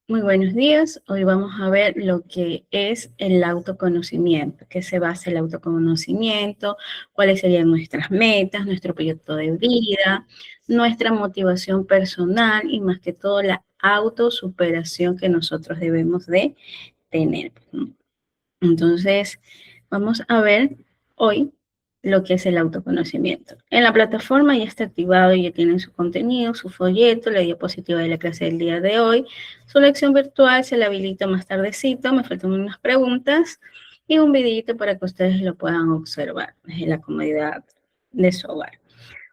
Muy buenos días. Hoy vamos a ver lo que es el autoconocimiento, qué se basa el autoconocimiento, cuáles serían nuestras metas, nuestro proyecto de vida, nuestra motivación personal y más que todo la autosuperación que nosotros debemos de tener, ¿no? Entonces, vamos a ver hoy lo que es el autoconocimiento. En la plataforma ya está activado, ya tienen su contenido, su folleto, la diapositiva de la clase del día de hoy. Su lección virtual se la habilito más tardecito, me faltan unas preguntas y un videito para que ustedes lo puedan observar desde la comodidad de su hogar.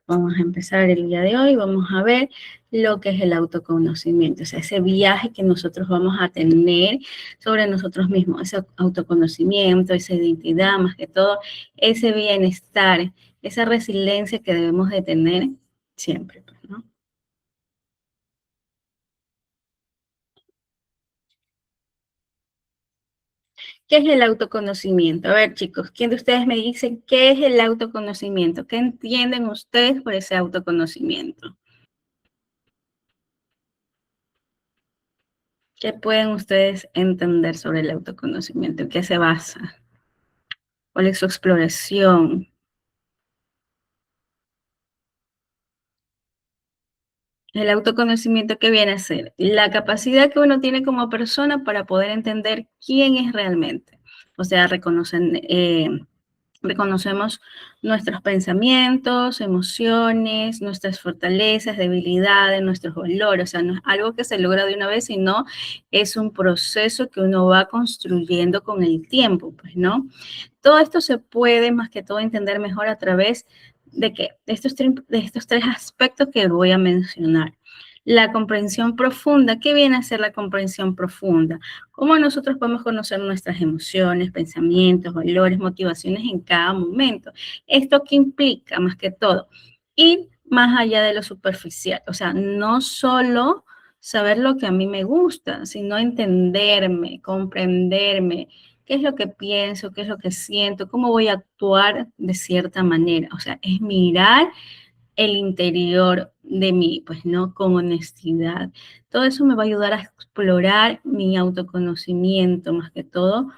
Vamos a empezar el día de hoy, vamos a ver lo que es el autoconocimiento, o sea, ese viaje que nosotros vamos a tener sobre nosotros mismos, ese autoconocimiento, esa identidad, más que todo, ese bienestar, esa resiliencia que debemos de tener siempre, pues, ¿no? ¿Qué es el autoconocimiento? A ver, chicos, ¿quién de ustedes me dice qué es el autoconocimiento? ¿Qué entienden ustedes por ese autoconocimiento? ¿Qué pueden ustedes entender sobre el autoconocimiento? ¿En qué se basa? ¿Cuál es su exploración? El autoconocimiento, ¿qué viene a ser? La capacidad que uno tiene como persona para poder entender quién es realmente. O sea, reconocemos nuestros pensamientos, emociones, nuestras fortalezas, debilidades, nuestros valores. O sea, no es algo que se logra de una vez, sino es un proceso que uno va construyendo con el tiempo, pues, ¿no? Todo esto se puede más que todo entender mejor a través de qué, de estos tres aspectos que voy a mencionar. La comprensión profunda. ¿Qué viene a ser la comprensión profunda? Cómo nosotros podemos conocer nuestras emociones, pensamientos, valores, motivaciones en cada momento. ¿Esto qué implica más que todo? Ir más allá de lo superficial. O sea, no solo saber lo que a mí me gusta, sino entenderme, comprenderme, qué es lo que pienso, qué es lo que siento, cómo voy a actuar de cierta manera. O sea, es mirar el interior de mí, pues no, con honestidad. Todo eso me va a ayudar a explorar mi autoconocimiento, más que todo,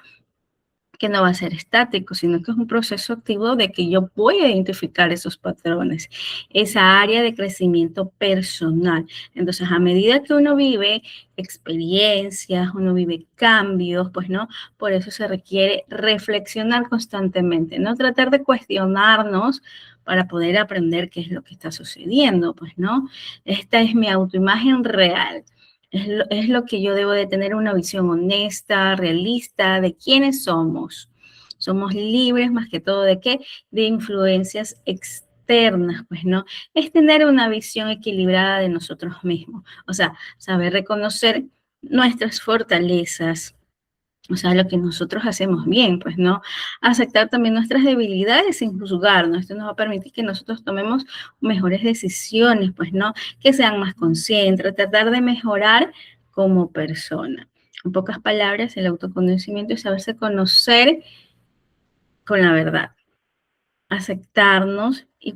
que no va a ser estático, sino que es un proceso activo de que yo voy a identificar esos patrones, esa área de crecimiento personal. Entonces, a medida que uno vive experiencias, uno vive cambios, pues no, por eso se requiere reflexionar constantemente, no tratar de cuestionarnos para poder aprender qué es lo que está sucediendo, pues no. Esta es mi autoimagen real. Es lo que yo debo de tener una visión honesta, realista de quiénes somos. Somos libres más que todo de qué? De influencias externas, pues no. Es tener una visión equilibrada de nosotros mismos. O sea, saber reconocer nuestras fortalezas, o sea, lo que nosotros hacemos bien, pues, ¿no? Aceptar también nuestras debilidades sin juzgarnos. Esto nos va a permitir que nosotros tomemos mejores decisiones, pues, ¿no? Que sean más conscientes, tratar de mejorar como persona. En pocas palabras, el autoconocimiento es saberse conocer con la verdad, aceptarnos y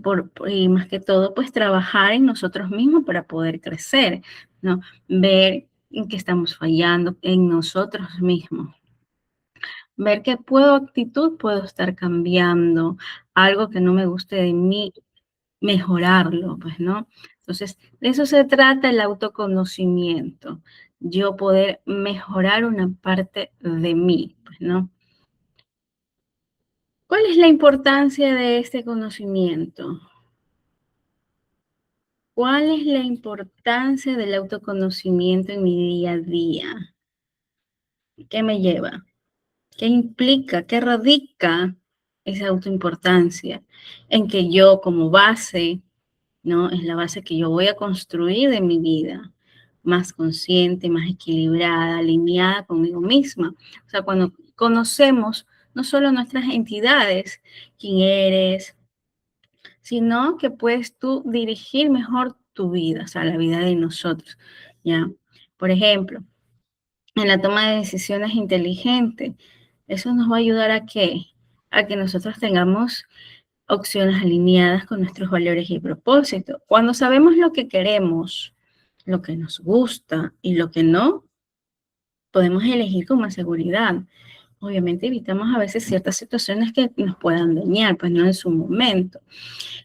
más que todo, pues, trabajar en nosotros mismos para poder crecer, ¿no? Ver en qué estamos fallando en nosotros mismos. Ver qué actitud puedo estar cambiando, algo que no me guste de mí, mejorarlo, pues, ¿no? Entonces, de eso se trata el autoconocimiento, yo poder mejorar una parte de mí, pues, ¿no? ¿Cuál es la importancia de este conocimiento? ¿Cuál es la importancia del autoconocimiento en mi día a día? ¿Qué me lleva? ¿Qué implica? ¿Qué radica esa autoimportancia? En que yo como base, ¿no? Es la base que yo voy a construir de mi vida, más consciente, más equilibrada, alineada conmigo misma. O sea, cuando conocemos no solo nuestras entidades, quién eres, sino que puedes tú dirigir mejor tu vida, o sea, la vida de nosotros, ¿ya? Por ejemplo, en la toma de decisiones inteligentes. Eso nos va a ayudar a qué? A que nosotros tengamos opciones alineadas con nuestros valores y propósitos. Cuando sabemos lo que queremos, lo que nos gusta y lo que no, podemos elegir con más seguridad. Obviamente evitamos a veces ciertas situaciones que nos puedan dañar, pues no en su momento.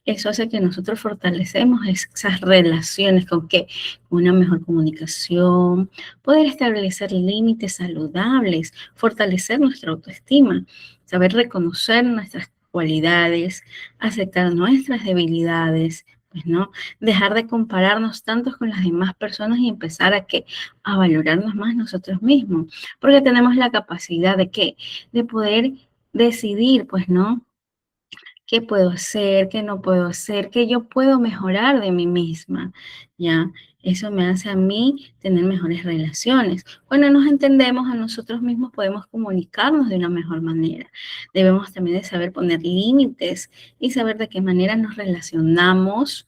Eso hace que nosotros fortalecemos esas relaciones con qué, con una mejor comunicación, poder establecer límites saludables, fortalecer nuestra autoestima, saber reconocer nuestras cualidades, aceptar nuestras debilidades, pues no, dejar de compararnos tanto con las demás personas y empezar a qué, a valorarnos más nosotros mismos, porque tenemos la capacidad de qué, de poder decidir, pues no, qué puedo hacer, qué no puedo hacer, qué yo puedo mejorar de mí misma, ¿ya? Eso me hace a mí tener mejores relaciones. Cuando nos entendemos a nosotros mismos, podemos comunicarnos de una mejor manera. Debemos también de saber poner límites y saber de qué manera nos relacionamos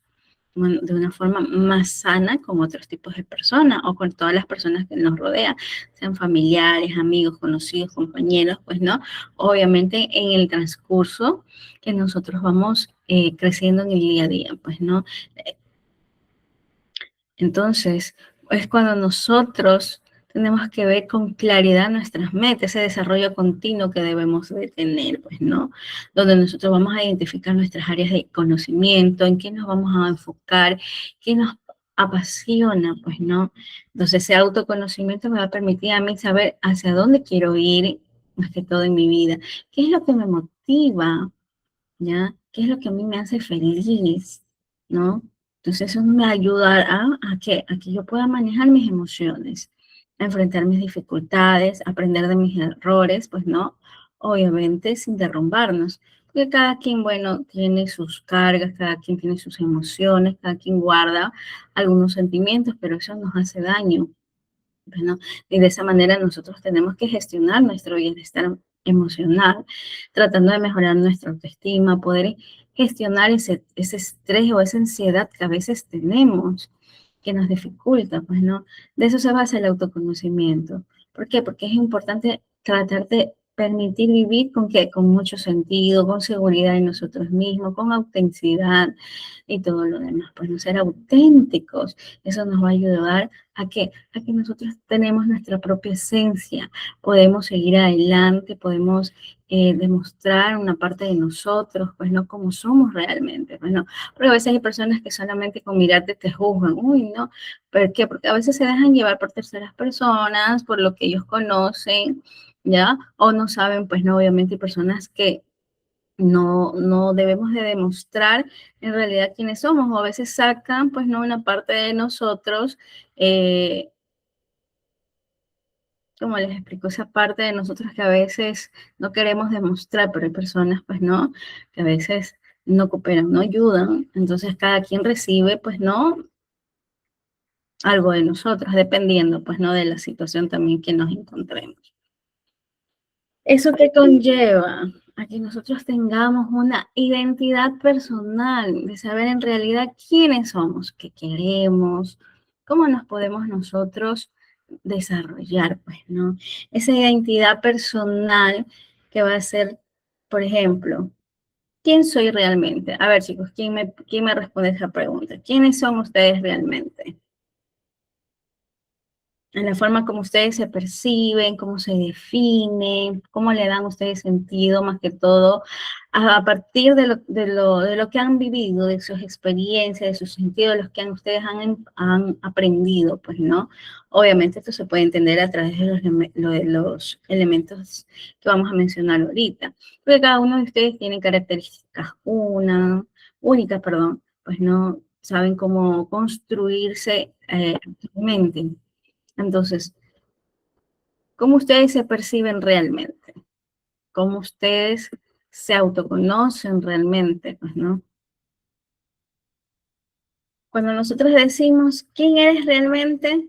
de una forma más sana con otros tipos de personas o con todas las personas que nos rodean, sean familiares, amigos, conocidos, compañeros, pues no. Obviamente en el transcurso que nosotros vamos creciendo en el día a día, pues no. Entonces, es cuando nosotros tenemos que ver con claridad nuestras metas, ese desarrollo continuo que debemos de tener, pues, ¿no? Donde nosotros vamos a identificar nuestras áreas de conocimiento, en qué nos vamos a enfocar, qué nos apasiona, pues, ¿no? Entonces, ese autoconocimiento me va a permitir a mí saber hacia dónde quiero ir, más que todo en mi vida, qué es lo que me motiva, ¿ya? ¿Qué es lo que a mí me hace feliz, ¿no? Entonces eso me ayuda a que yo pueda manejar mis emociones, a enfrentar mis dificultades, aprender de mis errores, pues no, obviamente sin derrumbarnos, porque cada quien, bueno, tiene sus cargas, cada quien tiene sus emociones, cada quien guarda algunos sentimientos, pero eso nos hace daño. Bueno, y de esa manera nosotros tenemos que gestionar nuestro bienestar emocional, tratando de mejorar nuestra autoestima, poder gestionar ese estrés o esa ansiedad que a veces tenemos, que nos dificulta, pues no. De eso se basa el autoconocimiento. ¿Por qué? Porque es importante tratar de permitir vivir con qué, con mucho sentido, con seguridad en nosotros mismos, con autenticidad y todo lo demás. Pues no ser auténticos, eso nos va a ayudar a que nosotros tenemos nuestra propia esencia, podemos seguir adelante, podemos demostrar una parte de nosotros, pues no como somos realmente, pues no, porque a veces hay personas que solamente con mirarte te juzgan, uy, no, ¿por qué? Porque a veces se dejan llevar por terceras personas, por lo que ellos conocen, ¿ya? O no saben, pues no, obviamente hay personas que no debemos de demostrar en realidad quiénes somos, o a veces sacan, pues, no una parte de nosotros, eh, como les explico, esa parte de nosotros que a veces no queremos demostrar, pero hay personas, pues, ¿no? Que a veces no cooperan, no ayudan, entonces cada quien recibe, pues, ¿no? Algo de nosotros, dependiendo, pues, ¿no? De la situación también que nos encontremos. ¿Eso qué conlleva? A que nosotros tengamos una identidad personal, de saber en realidad quiénes somos, qué queremos, cómo nos podemos nosotros desarrollar, pues, ¿no? Esa identidad personal que va a ser, por ejemplo, ¿quién soy realmente? A ver, chicos, ¿quién me responde esa pregunta? ¿Quiénes son ustedes realmente? En la forma como ustedes se perciben, cómo se definen, cómo le dan ustedes sentido, más que todo, a partir de lo que han vivido, de sus experiencias, de sus sentidos, de los que ustedes han aprendido, pues, ¿no? Obviamente esto se puede entender a través de los elementos que vamos a mencionar ahorita, porque cada uno de ustedes tiene características únicas, perdón, pues, ¿no? Saben cómo construirse actualmente. Entonces, ¿cómo ustedes se perciben realmente? ¿Cómo ustedes se autoconocen realmente? Pues, ¿no? Cuando nosotros decimos quién eres realmente,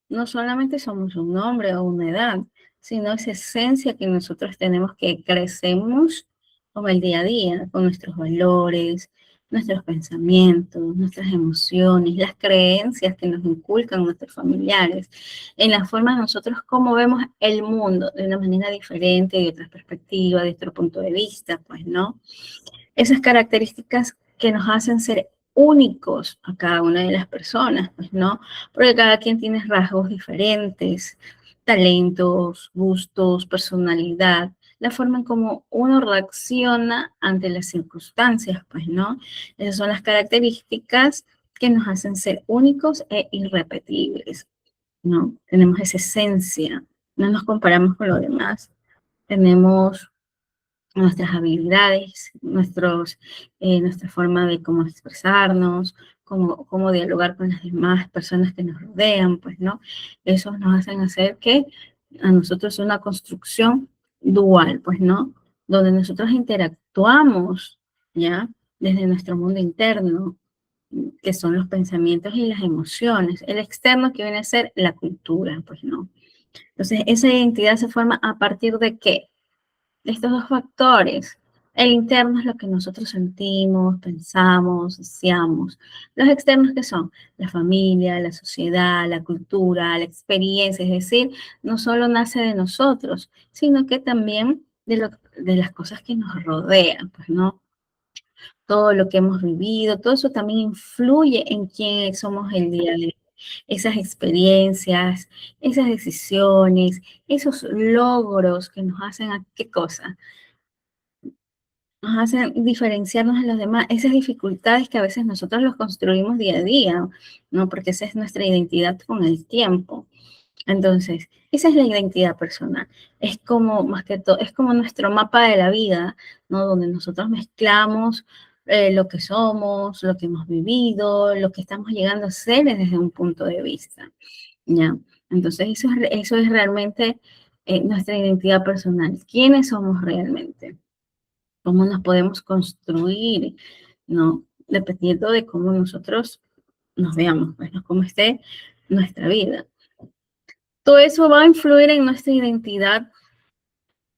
no solamente somos un nombre o una edad, sino esa esencia que nosotros tenemos que crecemos con el día a día, con nuestros valores, nuestros pensamientos, nuestras emociones, las creencias que nos inculcan nuestros familiares, en la forma de nosotros cómo vemos el mundo de una manera diferente, de otra perspectiva, de otro punto de vista, pues, ¿no? Esas características que nos hacen ser únicos a cada una de las personas, pues, ¿no? Porque cada quien tiene rasgos diferentes, talentos, gustos, personalidad, la forma en cómo uno reacciona ante las circunstancias, pues, ¿no? Esas son las características que nos hacen ser únicos e irrepetibles, ¿no? Tenemos esa esencia, no nos comparamos con los demás, tenemos nuestras habilidades, nuestra forma de cómo expresarnos, cómo dialogar con las demás personas que nos rodean, pues, ¿no? Eso nos hacen hacer que a nosotros una construcción dual, pues, ¿no? Donde nosotros interactuamos, ¿ya? Desde nuestro mundo interno, que son los pensamientos y las emociones. El externo que viene a ser la cultura, pues, ¿no? Entonces, esa identidad se forma a partir de qué? De estos dos factores. El interno es lo que nosotros sentimos, pensamos, deseamos. Los externos, ¿qué son? La familia, la sociedad, la cultura, la experiencia. Es decir, no solo nace de nosotros, sino que también de las cosas que nos rodean, pues, ¿no? Todo lo que hemos vivido, todo eso también influye en quién somos el día de hoy. Esas experiencias, esas decisiones, esos logros que nos hacen a qué cosa, nos hacen diferenciarnos de los demás, esas dificultades que a veces nosotros los construimos día a día, ¿no? Porque esa es nuestra identidad con el tiempo. Entonces, esa es la identidad personal. Es como, más que todo, es como nuestro mapa de la vida, ¿no? Donde nosotros mezclamos lo que somos, lo que hemos vivido, lo que estamos llegando a ser desde un punto de vista, ¿ya? Entonces, eso es realmente nuestra identidad personal. ¿Quiénes somos realmente? ¿Cómo nos podemos construir, ¿no? Dependiendo de cómo nosotros nos veamos, pues, ¿no? Cómo esté nuestra vida. Todo eso va a influir en nuestra identidad.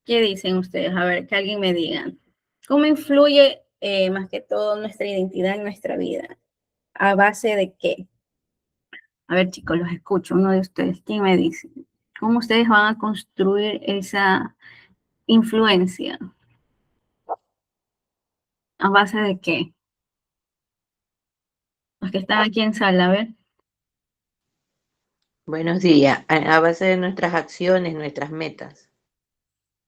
¿Qué dicen ustedes? A ver, que alguien me diga. ¿Cómo influye más que todo nuestra identidad en nuestra vida? ¿A base de qué? A ver, chicos, los escucho. Uno de ustedes, ¿quién me dice? ¿Cómo ustedes van a construir esa influencia? ¿A base de qué? Los que están aquí en sala, a ver. Buenos días. A base de nuestras acciones, nuestras metas.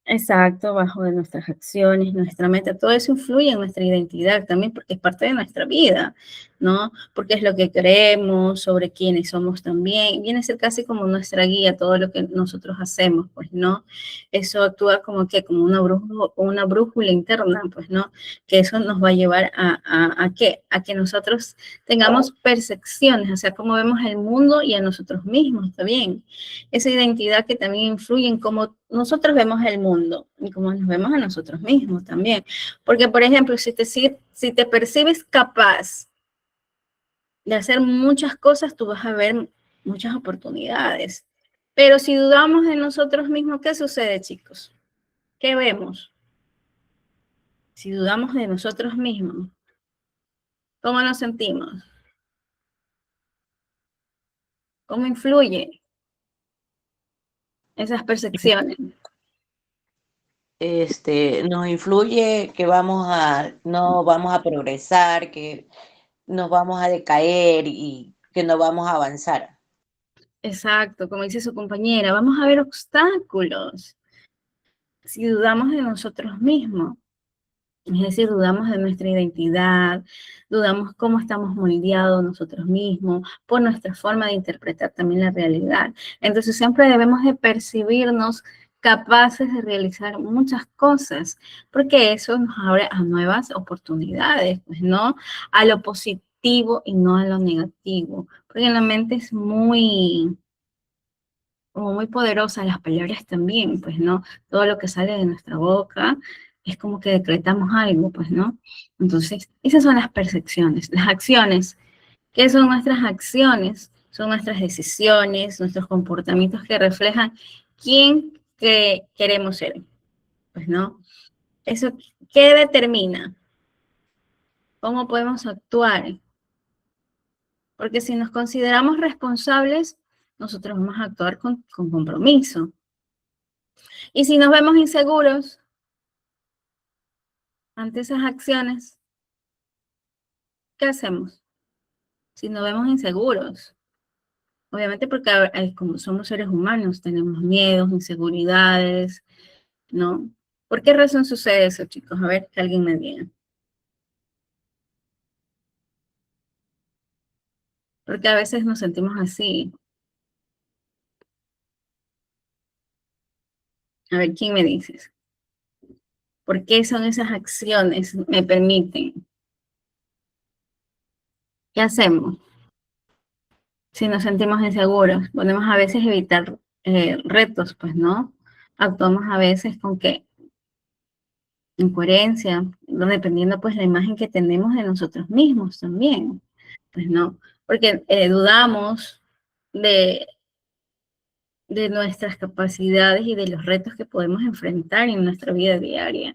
Exacto, bajo de nuestras acciones, nuestra meta, todo eso influye en nuestra identidad también porque es parte de nuestra vida, ¿no? Porque es lo que creemos, sobre quiénes somos también, viene a ser casi como nuestra guía, todo lo que nosotros hacemos, pues, ¿no? Eso actúa como que, como una brújula interna, pues, ¿no? Que eso nos va a llevar ¿a qué? A que nosotros tengamos percepciones, o sea, cómo vemos el mundo y a nosotros mismos también. Esa identidad que también influye en cómo nosotros vemos el mundo y cómo nos vemos a nosotros mismos también. Porque, por ejemplo, si te percibes capaz de hacer muchas cosas, tú vas a ver muchas oportunidades. Pero si dudamos de nosotros mismos, ¿qué sucede, chicos? ¿Qué vemos? Si dudamos de nosotros mismos, ¿cómo nos sentimos? ¿Cómo influye esas percepciones? Nos influye que no vamos a progresar, que nos vamos a decaer y que no vamos a avanzar. Exacto, como dice su compañera, vamos a ver obstáculos si dudamos de nosotros mismos. Es decir, dudamos de nuestra identidad, dudamos cómo estamos moldeados nosotros mismos, por nuestra forma de interpretar también la realidad. Entonces siempre debemos de percibirnos capaces de realizar muchas cosas, porque eso nos abre a nuevas oportunidades, pues, ¿no? A lo positivo y no a lo negativo, porque la mente es como muy poderosas las palabras también, pues, ¿no? Todo lo que sale de nuestra boca es como que decretamos algo, pues, ¿no? Entonces, esas son las percepciones. Las acciones, ¿qué son nuestras acciones? Son nuestras decisiones, nuestros comportamientos que reflejan quién que queremos ser, pues, ¿no? Eso, ¿qué determina? ¿Cómo podemos actuar? Porque si nos consideramos responsables, nosotros vamos a actuar con compromiso. Y si nos vemos inseguros, ante esas acciones, ¿qué hacemos? Si nos vemos inseguros. Obviamente porque como somos seres humanos, tenemos miedos, inseguridades, ¿no? ¿Por qué razón sucede eso, chicos? A ver, que alguien me diga. Porque a veces nos sentimos así. A ver, ¿quién me dices? ¿Por qué son esas acciones? Me permiten. ¿Qué hacemos si nos sentimos inseguros? Podemos a veces evitar retos, pues, ¿no? Actuamos a veces con qué incoherencia, dependiendo pues la imagen que tenemos de nosotros mismos también, pues no, porque dudamos de, de nuestras capacidades y de los retos que podemos enfrentar en nuestra vida diaria,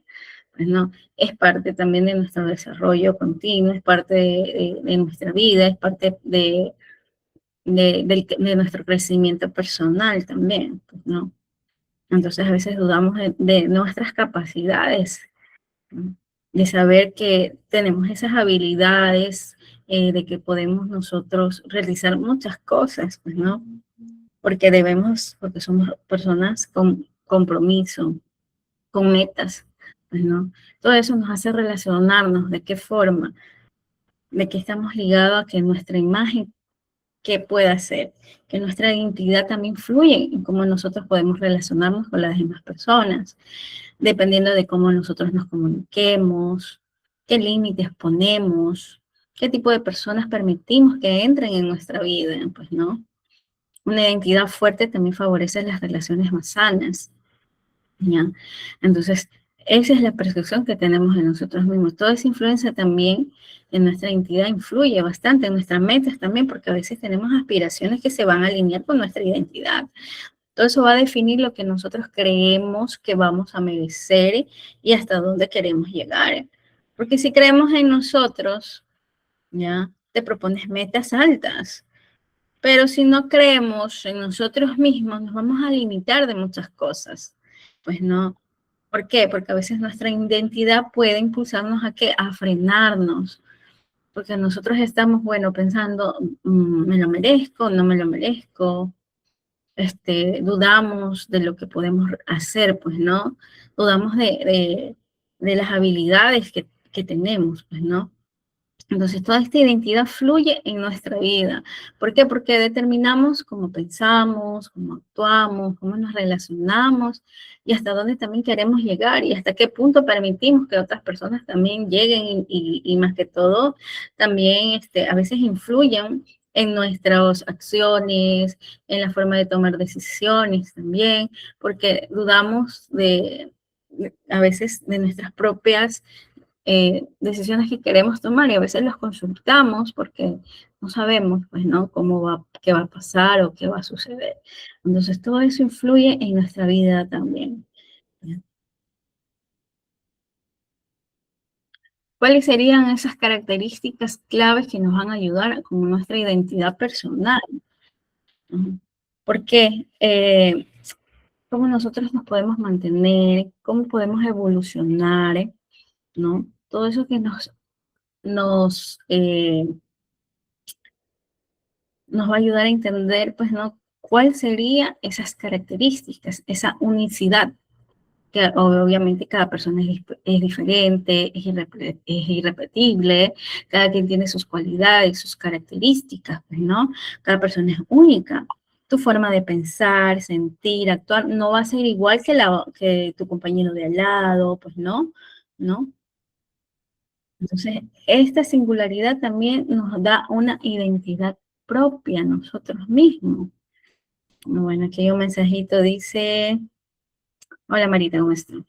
pues no, es parte también de nuestro desarrollo continuo, es parte de nuestra vida, es parte de nuestro crecimiento personal también, pues no. Entonces a veces dudamos de nuestras capacidades, ¿no? De saber que tenemos esas habilidades, de que podemos nosotros realizar muchas cosas, pues, ¿no? Porque somos personas con compromiso, con metas, pues, ¿no? Todo eso nos hace relacionarnos, de qué forma, de que estamos ligados a que nuestra imagen, qué pueda ser, que nuestra identidad también fluye en cómo nosotros podemos relacionarnos con las demás personas, dependiendo de cómo nosotros nos comuniquemos, qué límites ponemos, qué tipo de personas permitimos que entren en nuestra vida, pues, ¿no? Una identidad fuerte también favorece las relaciones más sanas, ¿ya? Entonces, esa es la percepción que tenemos de nosotros mismos. Toda esa influencia también en nuestra identidad influye bastante en nuestras metas también, porque a veces tenemos aspiraciones que se van a alinear con nuestra identidad. Todo eso va a definir lo que nosotros creemos que vamos a merecer y hasta dónde queremos llegar. Porque si creemos en nosotros, ya te propones metas altas. Pero si no creemos en nosotros mismos, nos vamos a limitar de muchas cosas. Pues no. ¿Por qué? Porque a veces nuestra identidad puede impulsarnos a qué? A frenarnos. Porque nosotros estamos, bueno, pensando, ¿me lo merezco? ¿No me lo merezco? Dudamos de lo que podemos hacer, pues, ¿no? Dudamos de las habilidades que tenemos, pues, ¿no? Entonces, toda esta identidad fluye en nuestra vida. ¿Por qué? Porque determinamos cómo pensamos, cómo actuamos, cómo nos relacionamos y hasta dónde también queremos llegar y hasta qué punto permitimos que otras personas también lleguen y más que todo, también a veces influyen en nuestras acciones, en la forma de tomar decisiones también, porque dudamos a veces de nuestras propias decisiones que queremos tomar y a veces los consultamos porque no sabemos, pues, ¿no? Qué va a pasar o qué va a suceder. Entonces, todo eso influye en nuestra vida también. ¿Ya? ¿Cuáles serían esas características claves que nos van a ayudar con nuestra identidad personal? ¿No? ¿Por qué? ¿Cómo nosotros nos podemos mantener? ¿Cómo podemos evolucionar? ¿No? Todo eso que nos va a ayudar a entender, pues, ¿no? ¿Cuál serían esas características, esa unicidad? Que obviamente cada persona es diferente, es irrepetible, cada quien tiene sus cualidades, sus características, pues, ¿no? Cada persona es única. Tu forma de pensar, sentir, actuar, no va a ser igual que tu compañero de al lado, pues, ¿no? ¿No? Entonces, esta singularidad también nos da una identidad propia a nosotros mismos. Bueno, aquí hay un mensajito, dice, hola Marita, ¿cómo estás?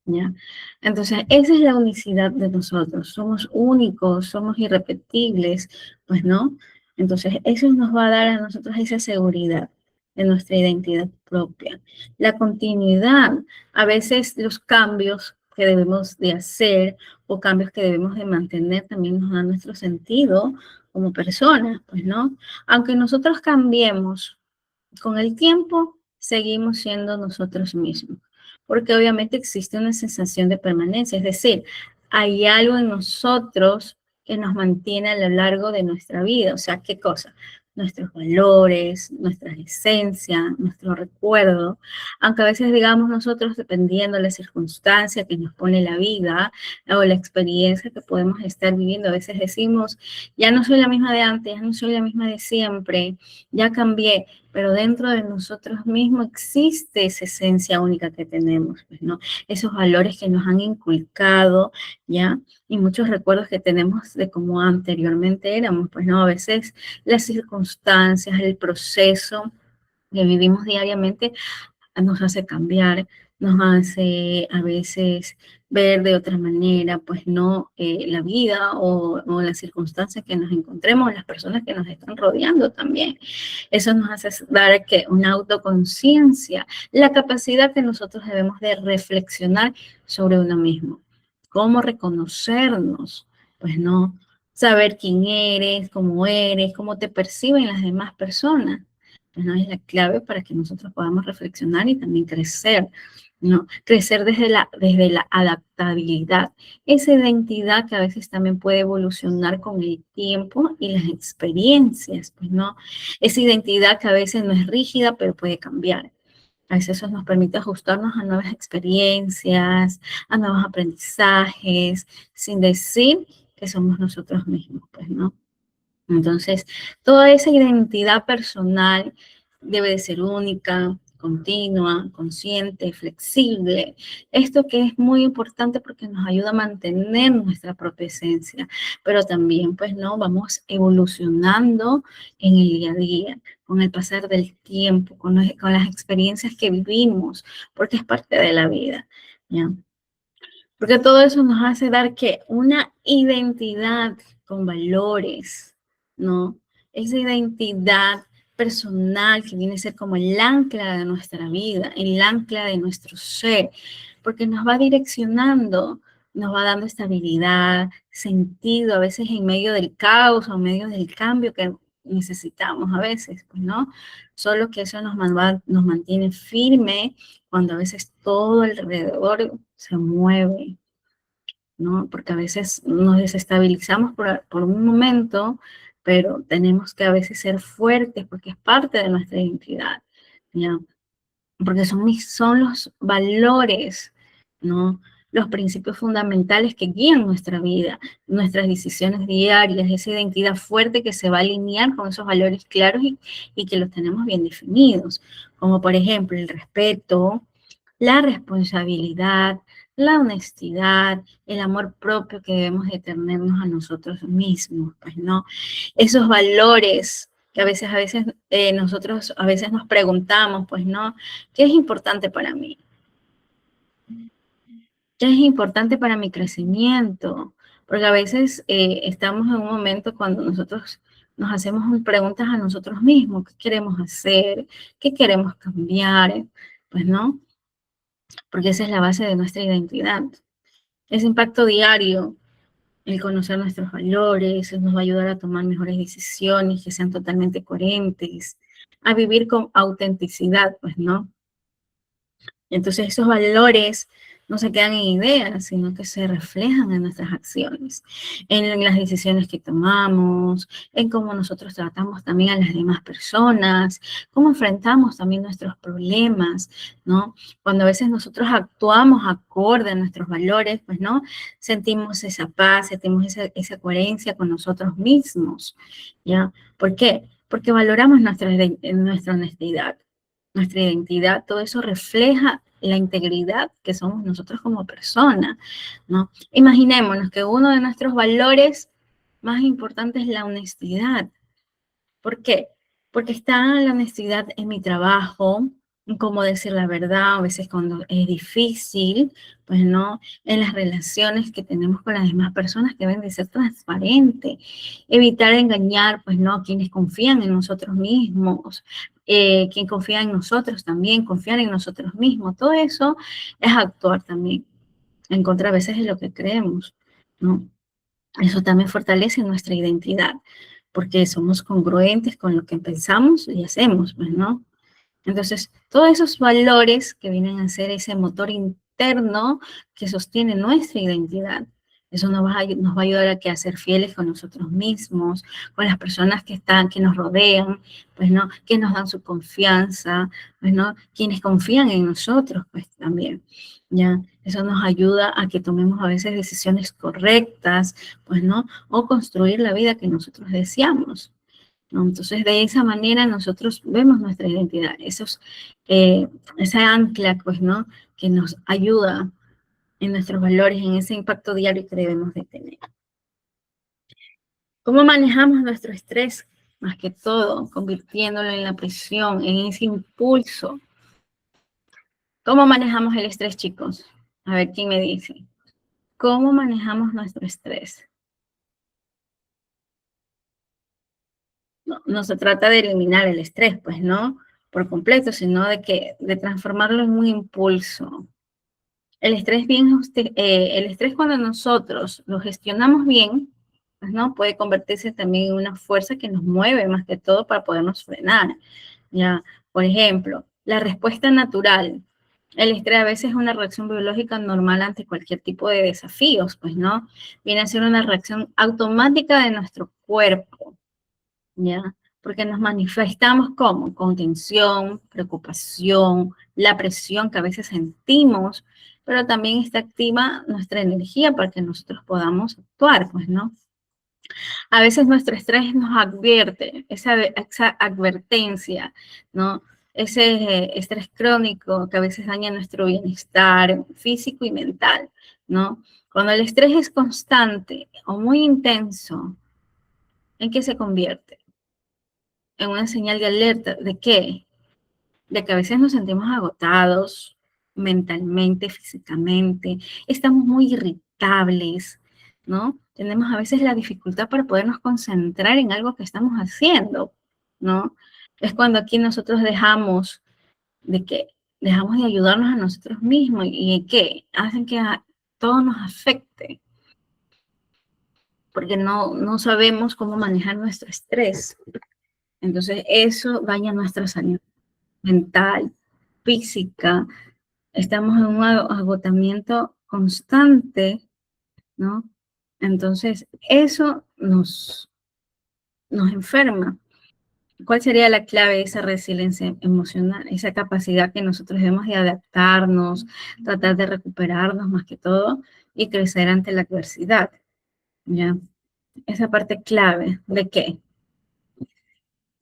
¿Ya? Entonces, esa es la unicidad de nosotros, somos únicos, somos irrepetibles, pues, ¿no? Entonces, eso nos va a dar a nosotros esa seguridad de nuestra identidad propia. La continuidad, a veces los cambios que debemos de hacer o cambios que debemos de mantener también nos dan nuestro sentido como personas, pues, ¿no? Aunque nosotros cambiemos, con el tiempo seguimos siendo nosotros mismos, porque obviamente existe una sensación de permanencia, es decir, hay algo en nosotros que nos mantiene a lo largo de nuestra vida. O sea, ¿qué cosa? nuestros valores, nuestra esencia, nuestro recuerdo, aunque a veces digamos nosotros, dependiendo de la circunstancia que nos pone la vida o la experiencia que podemos estar viviendo, a veces decimos, ya no soy la misma de antes, ya no soy la misma de siempre, ya cambié, pero dentro de nosotros mismos existe esa esencia única que tenemos, pues, ¿no? Esos valores que nos han inculcado, ¿ya? Y muchos recuerdos que tenemos de cómo anteriormente éramos, pues, ¿no? A veces las circunstancias, el proceso que vivimos diariamente nos hace cambiar, nos hace a veces ver de otra manera, pues no la vida o las circunstancias que nos encontremos, las personas que nos están rodeando también. Eso nos hace dar que una autoconciencia, la capacidad que nosotros debemos de reflexionar sobre uno mismo, cómo reconocernos, pues no, saber quién eres, cómo te perciben las demás personas. Pues no es la clave para que nosotros podamos reflexionar y también crecer, ¿no? Crecer desde la adaptabilidad, esa identidad que a veces también puede evolucionar con el tiempo y las experiencias, pues no, esa identidad que a veces no es rígida, pero puede cambiar. A veces eso nos permite ajustarnos a nuevas experiencias, a nuevos aprendizajes, sin decir que somos nosotros mismos, pues no. Entonces, toda esa identidad personal debe de ser única, continua, consciente, flexible. Esto que es muy importante porque nos ayuda a mantener nuestra propia esencia, pero también, pues, ¿no? Vamos evolucionando en el día a día, con el pasar del tiempo, con las experiencias que vivimos, porque es parte de la vida, ¿ya? Porque todo eso nos hace dar que una identidad con valores, ¿no? Esa identidad personal que viene a ser como el ancla de nuestra vida, el ancla de nuestro ser, porque nos va direccionando, nos va dando estabilidad, sentido, a veces en medio del caos o en medio del cambio que necesitamos a veces, pues, ¿no? Solo que eso nos mantiene firme cuando a veces todo alrededor se mueve, ¿no? Porque a veces nos desestabilizamos por un momento, pero tenemos que a veces ser fuertes porque es parte de nuestra identidad, ¿ya? Porque son los valores, ¿no? Los principios fundamentales que guían nuestra vida, nuestras decisiones diarias, esa identidad fuerte que se va a alinear con esos valores claros y que los tenemos bien definidos, como por ejemplo el respeto, la responsabilidad, la honestidad, el amor propio que debemos de tenernos a nosotros mismos, pues no, esos valores que a veces nosotros a veces nos preguntamos, pues no, ¿qué es importante para mí? ¿Qué es importante para mi crecimiento? Porque a veces estamos en un momento cuando nosotros nos hacemos preguntas a nosotros mismos, ¿qué queremos hacer? ¿Qué queremos cambiar? Pues no, porque esa es la base de nuestra identidad. Ese impacto diario, el conocer nuestros valores, nos va a ayudar a tomar mejores decisiones que sean totalmente coherentes, a vivir con autenticidad, pues, ¿no? Entonces esos valores no se quedan en ideas, sino que se reflejan en nuestras acciones, en las decisiones que tomamos, en cómo nosotros tratamos también a las demás personas, cómo enfrentamos también nuestros problemas, ¿no? Cuando a veces nosotros actuamos acorde a nuestros valores, pues, ¿no? Sentimos esa paz, sentimos esa coherencia con nosotros mismos, ¿ya? ¿Por qué? Porque valoramos nuestra honestidad, nuestra identidad, todo eso refleja la integridad que somos nosotros como personas, ¿no? Imaginémonos que uno de nuestros valores más importantes es la honestidad. ¿Por qué? Porque está la honestidad en mi trabajo, en cómo decir la verdad, a veces cuando es difícil, pues no, en las relaciones que tenemos con las demás personas que deben de ser transparentes, evitar engañar, pues no, quienes confían en nosotros mismos, quien confía en nosotros también, confiar en nosotros mismos, todo eso es actuar también en contra a veces de lo que creemos, ¿no? Eso también fortalece nuestra identidad, porque somos congruentes con lo que pensamos y hacemos, pues, ¿no? Entonces, todos esos valores que vienen a ser ese motor interno que sostiene nuestra identidad, Eso nos va a ayudar a ser fieles con nosotros mismos, con las personas que nos rodean, pues, ¿no? Que nos dan su confianza, pues, ¿no? Quienes confían en nosotros, pues, también, ¿ya? Eso nos ayuda a que tomemos a veces decisiones correctas, pues, ¿no? O construir la vida que nosotros deseamos, ¿no? Entonces, de esa manera nosotros vemos nuestra identidad, esa ancla, pues, ¿no? Que nos ayuda en nuestros valores, en ese impacto diario que debemos de tener. ¿Cómo manejamos nuestro estrés? Más que todo, convirtiéndolo en la presión, en ese impulso. ¿Cómo manejamos el estrés, chicos? A ver, ¿quién me dice? ¿Cómo manejamos nuestro estrés? No se trata de eliminar el estrés, pues, ¿no? Por completo, sino de transformarlo en un impulso. El estrés cuando nosotros lo gestionamos bien, pues, ¿no? Puede convertirse también en una fuerza que nos mueve más que todo para podernos frenar, ¿ya? Por ejemplo, la respuesta natural. El estrés a veces es una reacción biológica normal ante cualquier tipo de desafíos, pues, ¿no? Viene a ser una reacción automática de nuestro cuerpo, ¿ya? Porque nos manifestamos como con tensión, preocupación, la presión que a veces sentimos, pero también está activa nuestra energía para que nosotros podamos actuar, pues, ¿no? A veces nuestro estrés nos advierte, esa advertencia, ¿no? Ese estrés crónico que a veces daña nuestro bienestar físico y mental, ¿no? Cuando el estrés es constante o muy intenso, ¿en qué se convierte? En una señal de alerta. ¿De qué? De que a veces nos sentimos agotados mentalmente, físicamente, estamos muy irritables, ¿no? Tenemos a veces la dificultad para podernos concentrar en algo que estamos haciendo, ¿no? Es cuando aquí nosotros dejamos de ayudarnos a nosotros mismos y que hacen que todo nos afecte, porque no sabemos cómo manejar nuestro estrés. Entonces, eso daña nuestra salud mental, física, estamos en un agotamiento constante, ¿no? Entonces, eso nos enferma. ¿Cuál sería la clave de esa resiliencia emocional? Esa capacidad que nosotros debemos de adaptarnos, tratar de recuperarnos más que todo y crecer ante la adversidad, ¿ya? Esa parte clave, ¿de qué?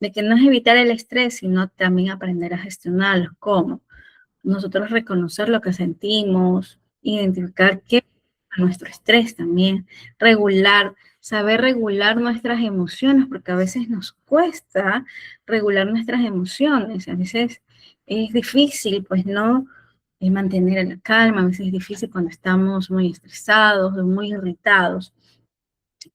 De que no es evitar el estrés, sino también aprender a gestionarlo. ¿Cómo? Nosotros reconocer lo que sentimos, identificar qué es nuestro estrés también, saber regular nuestras emociones, porque a veces nos cuesta regular nuestras emociones, a veces es difícil, pues no mantener la calma, a veces es difícil cuando estamos muy estresados, muy irritados,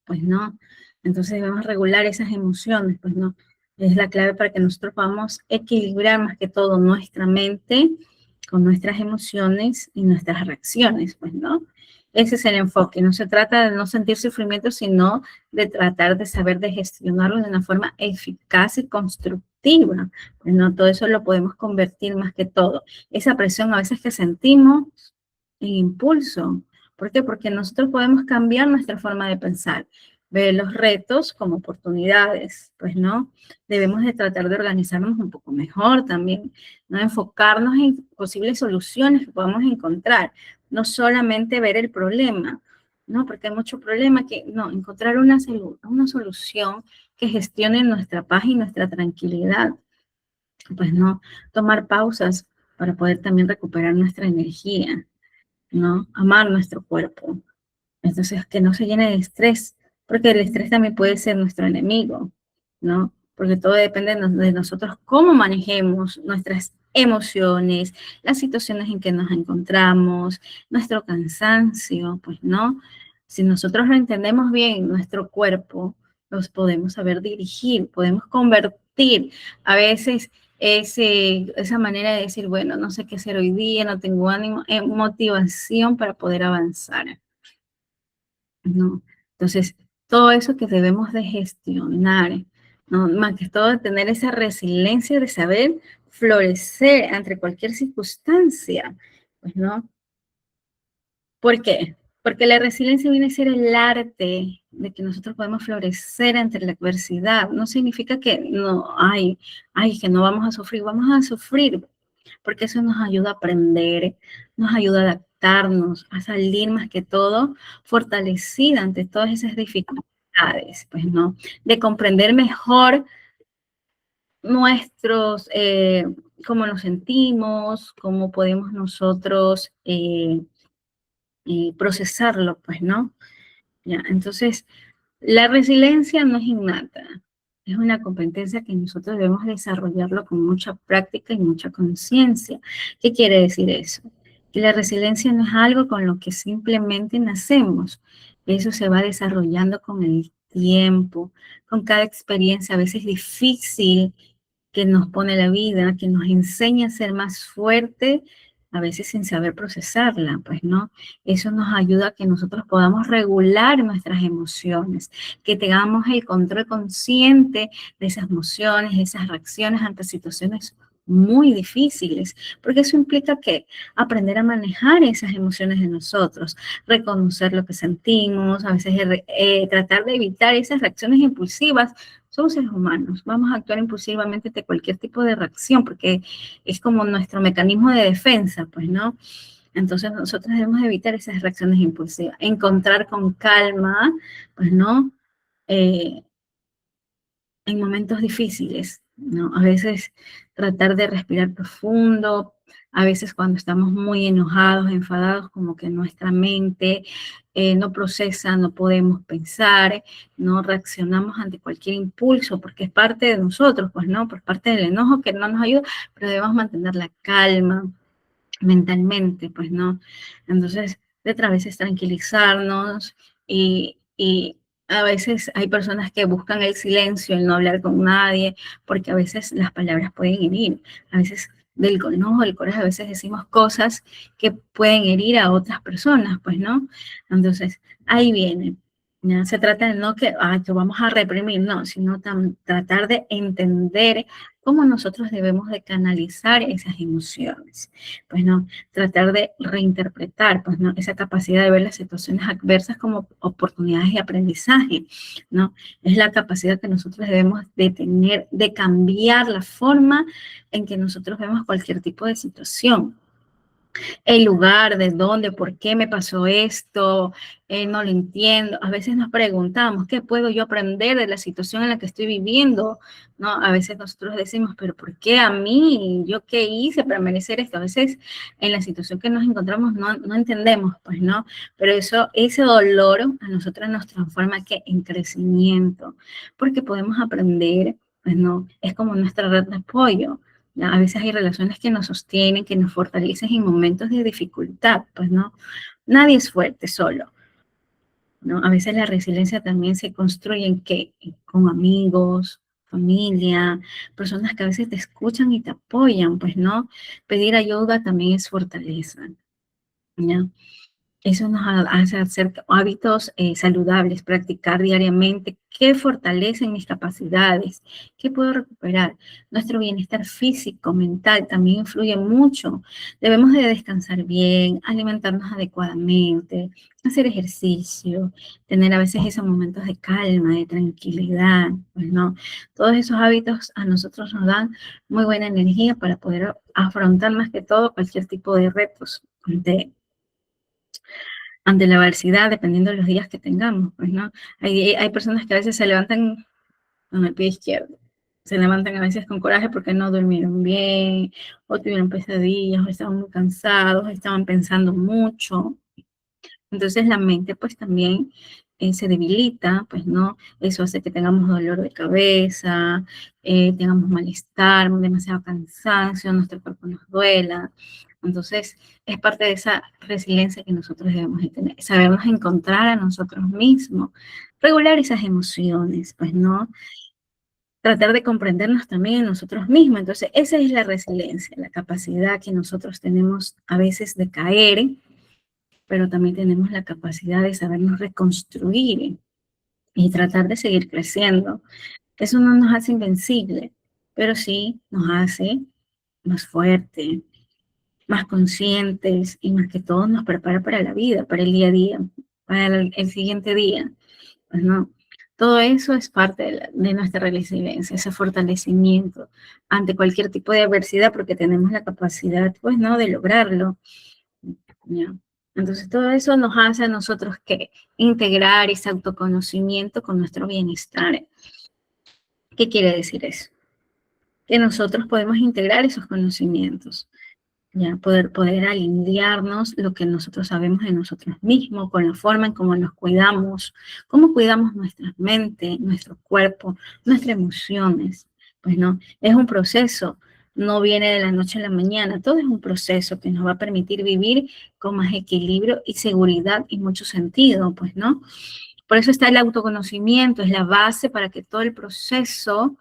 pues no. Entonces debemos regular esas emociones, pues no. Es la clave para que nosotros podamos equilibrar más que todo nuestra mente con nuestras emociones y nuestras reacciones, pues, ¿no? Ese es el enfoque. No se trata de no sentir sufrimiento, sino de tratar de saber de gestionarlo de una forma eficaz y constructiva. Pues, ¿no? Todo eso lo podemos convertir más que todo. Esa presión a veces que sentimos en impulso. ¿Por qué? Porque nosotros podemos cambiar nuestra forma de pensar, ver los retos como oportunidades, pues, ¿no? Debemos de tratar de organizarnos un poco mejor también, ¿no? Enfocarnos en posibles soluciones que podamos encontrar, no solamente ver el problema, ¿no? Porque hay mucho problema no, encontrar una solución que gestione nuestra paz y nuestra tranquilidad, pues, ¿no? Tomar pausas para poder también recuperar nuestra energía, ¿no? Amar nuestro cuerpo. Entonces, que no se llene de estrés, porque el estrés también puede ser nuestro enemigo, ¿no? Porque todo depende de nosotros cómo manejemos nuestras emociones, las situaciones en que nos encontramos, nuestro cansancio, pues, ¿no? Si nosotros lo entendemos bien, nuestro cuerpo, los podemos saber dirigir, podemos convertir a veces esa manera de decir, bueno, no sé qué hacer hoy día, no tengo ánimo, en motivación para poder avanzar, ¿no? Entonces, todo eso que debemos de gestionar, ¿no? Más que todo, tener esa resiliencia de saber florecer ante cualquier circunstancia, pues, ¿no? ¿Por qué? Porque la resiliencia viene a ser el arte de que nosotros podemos florecer ante la adversidad. No significa que no hay, que no vamos a sufrir, porque eso nos ayuda a aprender, nos ayuda a adaptarnos, a salir más que todo fortalecida ante todas esas dificultades, pues no, de comprender mejor nuestros, cómo nos sentimos, cómo podemos nosotros procesarlo, pues no. Ya, entonces, la resiliencia no es innata, es una competencia que nosotros debemos desarrollarlo con mucha práctica y mucha conciencia. ¿Qué quiere decir eso? Que la resiliencia no es algo con lo que simplemente nacemos, eso se va desarrollando con el tiempo, con cada experiencia a veces difícil que nos pone la vida, que nos enseña a ser más fuerte, a veces sin saber procesarla, pues no. Eso nos ayuda a que nosotros podamos regular nuestras emociones, que tengamos el control consciente de esas emociones, de esas reacciones ante situaciones muy difíciles, porque eso implica que aprender a manejar esas emociones de nosotros, reconocer lo que sentimos, a veces tratar de evitar esas reacciones impulsivas. Somos seres humanos, vamos a actuar impulsivamente ante cualquier tipo de reacción, porque es como nuestro mecanismo de defensa, pues, ¿no? Entonces nosotros debemos evitar esas reacciones impulsivas, encontrar con calma, pues, ¿no? Eh, en momentos difíciles, ¿no? A veces tratar de respirar profundo, a veces cuando estamos muy enojados, enfadados, como que nuestra mente no procesa, no podemos pensar, no reaccionamos ante cualquier impulso, porque es parte de nosotros, pues no, por parte del enojo que no nos ayuda, pero debemos mantener la calma mentalmente, pues no. Entonces, de otra vez es tranquilizarnos y a veces hay personas que buscan el silencio, el no hablar con nadie, porque a veces las palabras pueden herir. A veces del enojo, del coraje, a veces decimos cosas que pueden herir a otras personas, pues, ¿no? Entonces, ahí viene. ¿Ya? Se trata de no que vamos a reprimir, no, sino tratar de entender cómo nosotros debemos de canalizar esas emociones. Pues no, tratar de reinterpretar, pues no, esa capacidad de ver las situaciones adversas como oportunidades de aprendizaje, ¿no? Es la capacidad que nosotros debemos de tener de cambiar la forma en que nosotros vemos cualquier tipo de situación, el lugar, de dónde, por qué me pasó esto, no lo entiendo. A veces nos preguntamos, ¿qué puedo yo aprender de la situación en la que estoy viviendo? ¿No? A veces nosotros decimos, pero ¿por qué a mí? ¿Yo qué hice para merecer esto? A veces en la situación que nos encontramos no entendemos, pues, ¿no? Pero ese dolor a nosotros nos transforma ¿qué? En crecimiento, porque podemos aprender, pues, ¿no? Es como nuestra red de apoyo. A veces hay relaciones que nos sostienen, que nos fortalecen en momentos de dificultad, pues no, nadie es fuerte solo, ¿no? A veces la resiliencia también se construye en que con amigos, familia, personas que a veces te escuchan y te apoyan, pues no, pedir ayuda también es fortaleza, ¿ya? Eso nos hace hacer hábitos saludables, practicar diariamente, qué fortalecen mis capacidades, qué puedo recuperar. Nuestro bienestar físico, mental también influye mucho. Debemos de descansar bien, alimentarnos adecuadamente, hacer ejercicio, tener a veces esos momentos de calma, de tranquilidad, pues no. Todos esos hábitos a nosotros nos dan muy buena energía para poder afrontar más que todo cualquier tipo de retos ante la adversidad, dependiendo de los días que tengamos, pues, ¿no? Hay personas que a veces se levantan con el pie izquierdo, se levantan a veces con coraje porque no durmieron bien, o tuvieron pesadillas, o estaban muy cansados, o estaban pensando mucho. Entonces la mente pues también se debilita, pues no, eso hace que tengamos dolor de cabeza, tengamos malestar, demasiado cansancio, nuestro cuerpo nos duela. Entonces es parte de esa resiliencia que nosotros debemos de tener, sabernos encontrar a nosotros mismos, regular esas emociones, pues no, tratar de comprendernos también a nosotros mismos. Entonces esa es la resiliencia, la capacidad que nosotros tenemos a veces de caer, pero también tenemos la capacidad de sabernos reconstruir y tratar de seguir creciendo. Eso no nos hace invencible, pero sí nos hace más fuerte, más conscientes y más que todo nos prepara para la vida, para el día a día, para el siguiente día, pues, ¿no? Todo eso es parte de nuestra resiliencia, ese fortalecimiento ante cualquier tipo de adversidad, porque tenemos la capacidad, pues, ¿no?, de lograrlo, ¿ya? Entonces, todo eso nos hace a nosotros que integrar ese autoconocimiento con nuestro bienestar. ¿Qué quiere decir eso? Que nosotros podemos integrar esos conocimientos, ya poder alinearnos lo que nosotros sabemos de nosotros mismos, con la forma en cómo nos cuidamos, cómo cuidamos nuestra mente, nuestro cuerpo, nuestras emociones. Pues no, es un proceso, no viene de la noche a la mañana, todo es un proceso que nos va a permitir vivir con más equilibrio y seguridad y mucho sentido, pues no. Por eso está el autoconocimiento, es la base para que todo el proceso,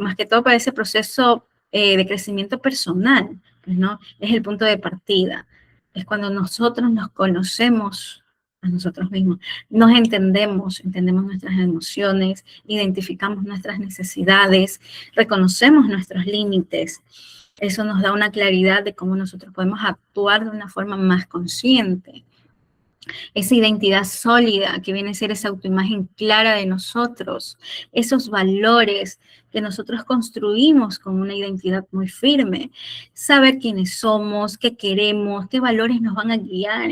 más que todo para ese proceso de crecimiento personal, pues, ¿no? Es el punto de partida. Es cuando nosotros nos conocemos a nosotros mismos, nos entendemos, entendemos nuestras emociones, identificamos nuestras necesidades, reconocemos nuestros límites. Eso nos da una claridad de cómo nosotros podemos actuar de una forma más consciente. Esa identidad sólida que viene a ser esa autoimagen clara de nosotros, esos valores que nosotros construimos con una identidad muy firme, saber quiénes somos, qué queremos, qué valores nos van a guiar,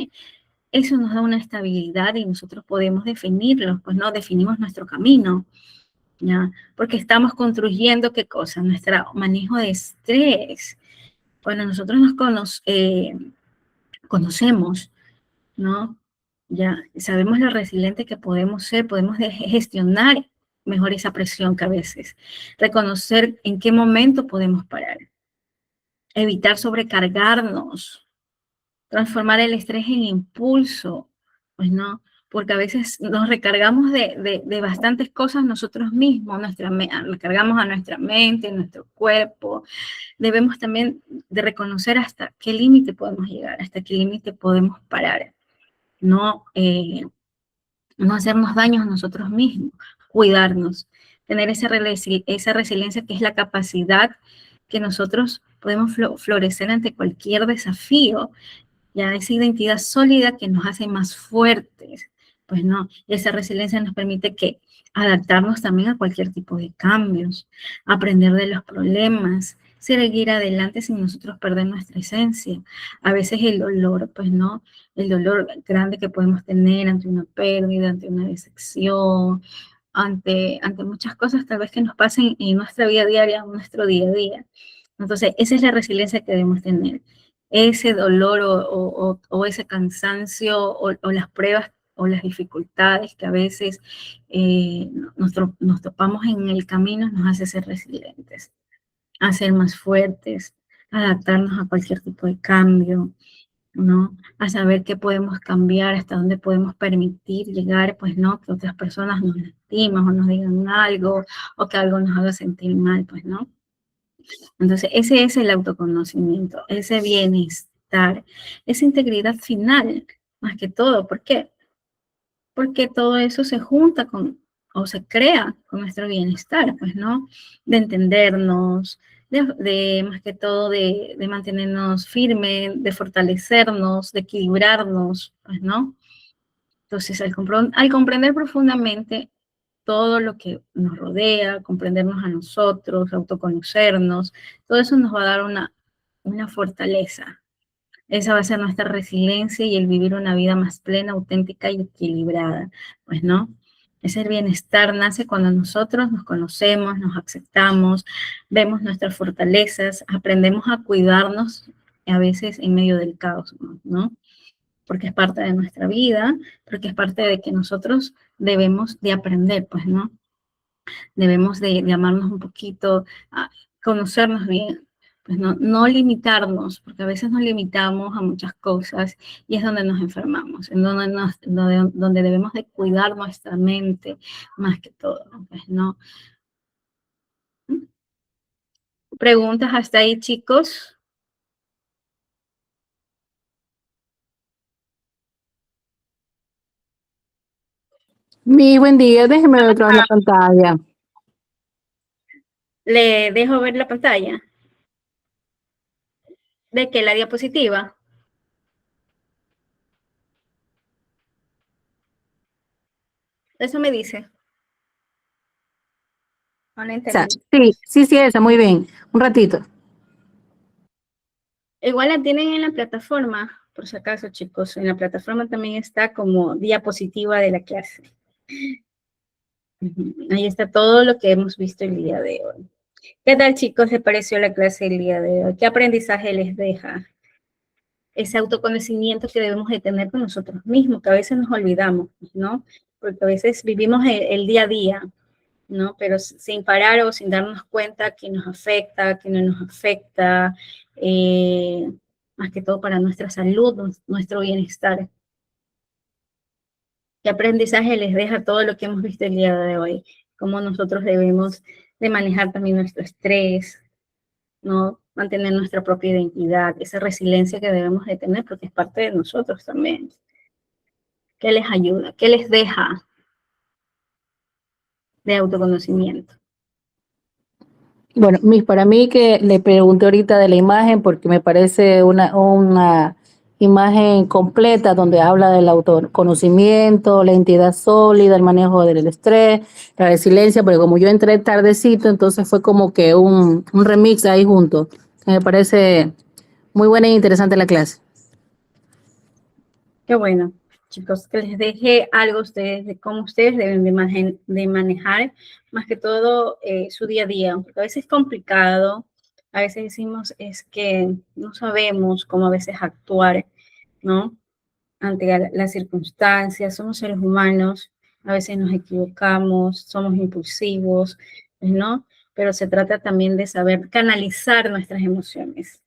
eso nos da una estabilidad y nosotros podemos definirlos, pues no definimos nuestro camino, ¿ya? Porque estamos construyendo qué cosa, nuestro manejo de estrés. Cuando nosotros conocemos, ¿no? Ya sabemos lo resiliente que podemos ser, podemos gestionar mejor esa presión que a veces, reconocer en qué momento podemos parar, evitar sobrecargarnos, transformar el estrés en impulso, pues no, porque a veces nos recargamos de bastantes cosas nosotros mismos, recargamos a nuestra mente, a nuestro cuerpo. Debemos también de reconocer hasta qué límite podemos llegar, hasta qué límite podemos parar. No, no hacernos daño a nosotros mismos, cuidarnos, tener esa resiliencia que es la capacidad que nosotros podemos florecer ante cualquier desafío, ya esa identidad sólida que nos hace más fuertes, pues no, y esa resiliencia nos permite que adaptarnos también a cualquier tipo de cambios, aprender de los problemas, seguir adelante sin nosotros perder nuestra esencia. A veces el dolor, pues no, el dolor grande que podemos tener ante una pérdida, ante una decepción, ante muchas cosas tal vez que nos pasen en nuestra vida diaria, en nuestro día a día. Entonces, esa es la resiliencia que debemos tener. Ese dolor o ese cansancio o las pruebas o las dificultades que a veces nos topamos en el camino nos hace ser resilientes, a ser más fuertes, adaptarnos a cualquier tipo de cambio, ¿no? A saber qué podemos cambiar, hasta dónde podemos permitir llegar, pues, ¿no? Que otras personas nos lastimen o nos digan algo o que algo nos haga sentir mal, pues, ¿no? Entonces, ese es el autoconocimiento, ese bienestar, esa integridad final, más que todo. ¿Por qué? Porque todo eso se junta con, o se crea con nuestro bienestar, pues, ¿no? De entendernos, más que todo, de mantenernos firmes, de fortalecernos, de equilibrarnos, pues, ¿no? Entonces, al comprender profundamente todo lo que nos rodea, comprendernos a nosotros, autoconocernos, todo eso nos va a dar una fortaleza. Esa va a ser nuestra resiliencia y el vivir una vida más plena, auténtica y equilibrada, pues, ¿no? Ese bienestar nace cuando nosotros nos conocemos, nos aceptamos, vemos nuestras fortalezas, aprendemos a cuidarnos a veces en medio del caos, ¿no? Porque es parte de nuestra vida, porque es parte de que nosotros debemos de aprender, pues, ¿no? Debemos de amarnos un poquito, a conocernos bien, pues no limitarnos, porque a veces nos limitamos a muchas cosas y es donde nos enfermamos, en donde debemos de cuidar nuestra mente más que todo, ¿no? Pues, ¿no? ¿Preguntas hasta ahí, chicos? Mi buen día, déjeme ver otra vez la pantalla. ¿Le dejo ver la pantalla? ¿De qué? ¿La diapositiva? Eso me dice. No la entendí. Sí, esa, muy bien. Un ratito. Igual la tienen en la plataforma, por si acaso, chicos. En la plataforma también está como diapositiva de la clase. Ahí está todo lo que hemos visto el día de hoy. ¿Qué tal, chicos? ¿Les pareció la clase el día de hoy? ¿Qué aprendizaje les deja? Ese autoconocimiento que debemos de tener con nosotros mismos, que a veces nos olvidamos, ¿no? Porque a veces vivimos el día a día, ¿no? Pero sin parar o sin darnos cuenta que nos afecta, que no nos afecta, más que todo para nuestra salud, nuestro bienestar. ¿Qué aprendizaje les deja todo lo que hemos visto el día de hoy? Cómo nosotros debemos de manejar también nuestro estrés, ¿no? Mantener nuestra propia identidad, esa resiliencia que debemos de tener, porque es parte de nosotros también. ¿Qué les ayuda? ¿Qué les deja de autoconocimiento? Bueno, para mí que le pregunté ahorita de la imagen porque me parece una imagen completa donde habla del autoconocimiento, la identidad sólida, el manejo del estrés, la resiliencia, porque como yo entré tardecito, entonces fue como que un remix ahí junto. Me parece muy buena e interesante la clase. Qué bueno, chicos, que les deje algo a ustedes de cómo ustedes deben de manejar más que todo su día a día, porque a veces es complicado, a veces decimos es que no sabemos cómo a veces actuar, ¿no? Ante las circunstancias, somos seres humanos, a veces nos equivocamos, somos impulsivos, ¿no? Pero se trata también de saber canalizar nuestras emociones,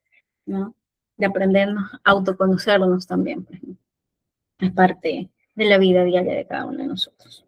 ¿no? De aprendernos a autoconocernos también, pues, ¿no? Es parte de la vida diaria de cada uno de nosotros.